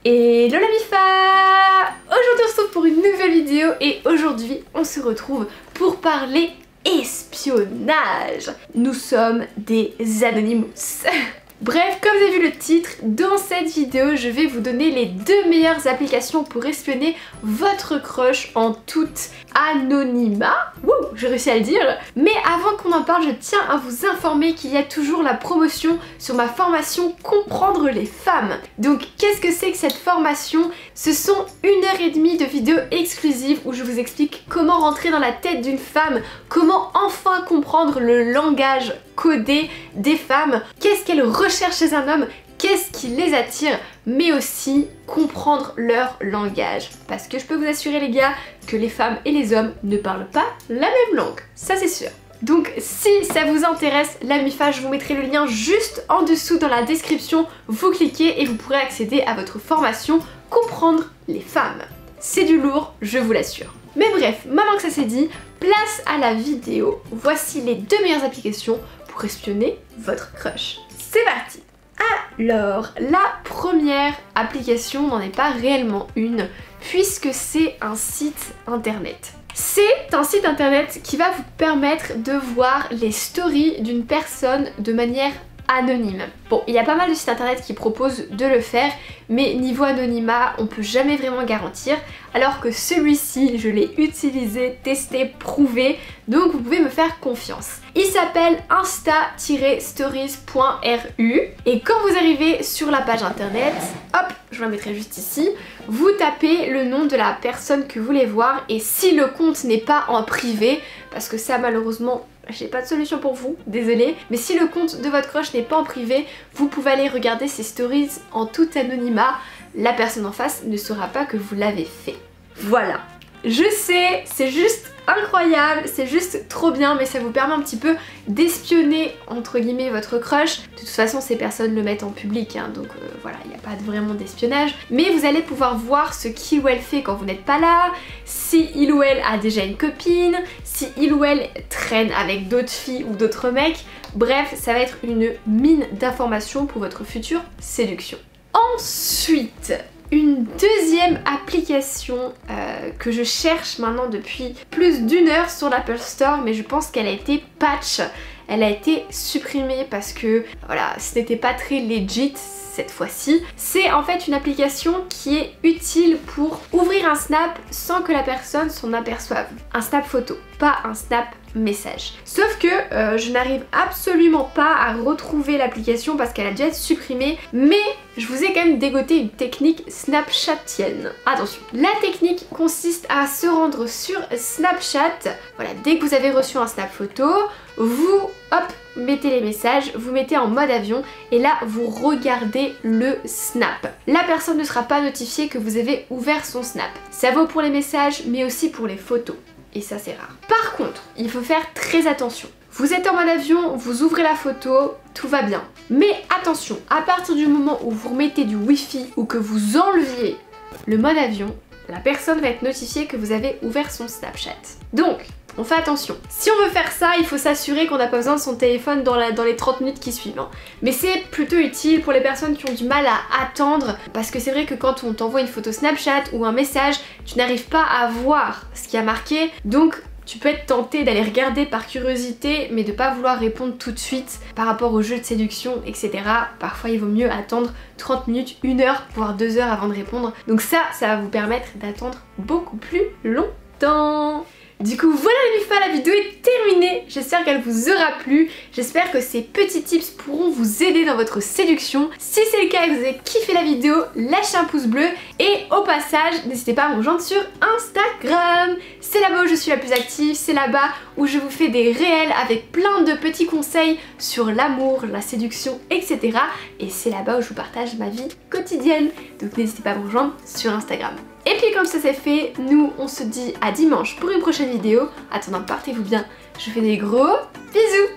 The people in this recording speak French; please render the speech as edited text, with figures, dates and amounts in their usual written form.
Hello la Mifa! Aujourd'hui on se retrouve pour une nouvelle vidéo et aujourd'hui on se retrouve pour parler espionnage. Nous sommes des Anonymous. Bref, comme vous avez vu le titre, dans cette vidéo je vais vous donner les 2 meilleures applications pour espionner votre crush en toute anonymat. Wouh, j'ai réussi à le dire. Mais avant qu'on en parle, je tiens à vous informer qu'il y a toujours la promotion sur ma formation Comprendre les femmes. Donc qu'est-ce que c'est que cette formation? Ce sont 1h30 de vidéos exclusives où je vous explique comment rentrer dans la tête d'une femme, comment enfin comprendre le langage codé des femmes, qu'est-ce qu'elles recherchent chez un homme, qu'est-ce qui les attire, mais aussi comprendre leur langage. Parce que je peux vous assurer les gars que les femmes et les hommes ne parlent pas la même langue, ça c'est sûr. Donc si ça vous intéresse, la Mifa, je vous mettrai le lien juste en dessous dans la description, vous cliquez et vous pourrez accéder à votre formation Comprendre les femmes. C'est du lourd, je vous l'assure. Mais bref, maintenant que ça c'est dit, place à la vidéo. Voici les 2 meilleures applications pour espionner votre crush. C'est parti! Alors, la première application n'en est pas réellement une, puisque c'est un site internet. C'est un site internet qui va vous permettre de voir les stories d'une personne de manière anonyme. Bon, il y a pas mal de sites internet qui proposent de le faire, mais niveau anonymat, on peut jamais vraiment garantir, alors que celui-ci, je l'ai utilisé, testé, prouvé, donc vous pouvez me faire confiance. Il s'appelle insta-stories.ru et quand vous arrivez sur la page internet, hop, je la mettrai juste ici, vous tapez le nom de la personne que vous voulez voir et si le compte n'est pas en privé, parce que ça malheureusement j'ai pas de solution pour vous, désolée, mais si le compte de votre crush n'est pas en privé, vous pouvez aller regarder ses stories en tout anonymat, la personne en face ne saura pas que vous l'avez fait. Voilà. Je sais, c'est juste incroyable, c'est juste trop bien, mais ça vous permet un petit peu d'espionner entre guillemets votre crush. De toute façon ces personnes le mettent en public, hein, donc voilà, il n'y a pas vraiment d'espionnage. Mais vous allez pouvoir voir ce qu'il ou elle fait quand vous n'êtes pas là, si il ou elle a déjà une copine, si il ou elle traîne avec d'autres filles ou d'autres mecs. Bref, ça va être une mine d'informations pour votre future séduction. Ensuite, une deuxième application que je cherche maintenant depuis plus d'1 heure sur l'Apple Store, mais je pense qu'elle a été patch, elle a été supprimée parce que voilà, ce n'était pas très legit cette fois-ci. C'est en fait une application qui est utile pour ouvrir un snap sans que la personne s'en aperçoive. Un snap photo, pas un snap message. Sauf que je n'arrive absolument pas à retrouver l'application parce qu'elle a déjà été supprimée, mais je vous ai quand même dégoté une technique snapchatienne. Attention, la technique consiste à se rendre sur Snapchat. Voilà, dès que vous avez reçu un snap photo, vous hop, mettez les messages, vous mettez en mode avion et là vous regardez le snap. La personne ne sera pas notifiée que vous avez ouvert son snap. Ça vaut pour les messages mais aussi pour les photos. Et ça c'est rare. Par contre, il faut faire très attention. Vous êtes en mode avion, vous ouvrez la photo, tout va bien. Mais attention, à partir du moment où vous remettez du wifi ou que vous enleviez le mode avion, la personne va être notifiée que vous avez ouvert son Snapchat. Donc, on fait attention. Si on veut faire ça, il faut s'assurer qu'on n'a pas besoin de son téléphone dans les 30 minutes qui suivent. Hein. Mais c'est plutôt utile pour les personnes qui ont du mal à attendre, parce que c'est vrai que quand on t'envoie une photo Snapchat ou un message, tu n'arrives pas à voir ce qui a marqué, donc tu peux être tenté d'aller regarder par curiosité, mais de pas vouloir répondre tout de suite par rapport au jeu de séduction, etc. Parfois il vaut mieux attendre 30 minutes, 1 heure, voire 2 heures avant de répondre. Donc ça va vous permettre d'attendre beaucoup plus longtemps. Du coup voilà les Mifa, la vidéo est terminée, j'espère qu'elle vous aura plu, j'espère que ces petits tips pourront vous aider dans votre séduction. Si c'est le cas et que vous avez kiffé la vidéo, lâchez un pouce bleu et au passage n'hésitez pas à me rejoindre sur Instagram. C'est là-bas où je suis la plus active, c'est là-bas où je vous fais des réels avec plein de petits conseils sur l'amour, la séduction, etc. Et c'est là-bas où je vous partage ma vie quotidienne, donc n'hésitez pas à me rejoindre sur Instagram. Et puis comme ça c'est fait, nous on se dit à dimanche pour une prochaine vidéo. Attendant, portez-vous bien, je vous fais des gros bisous.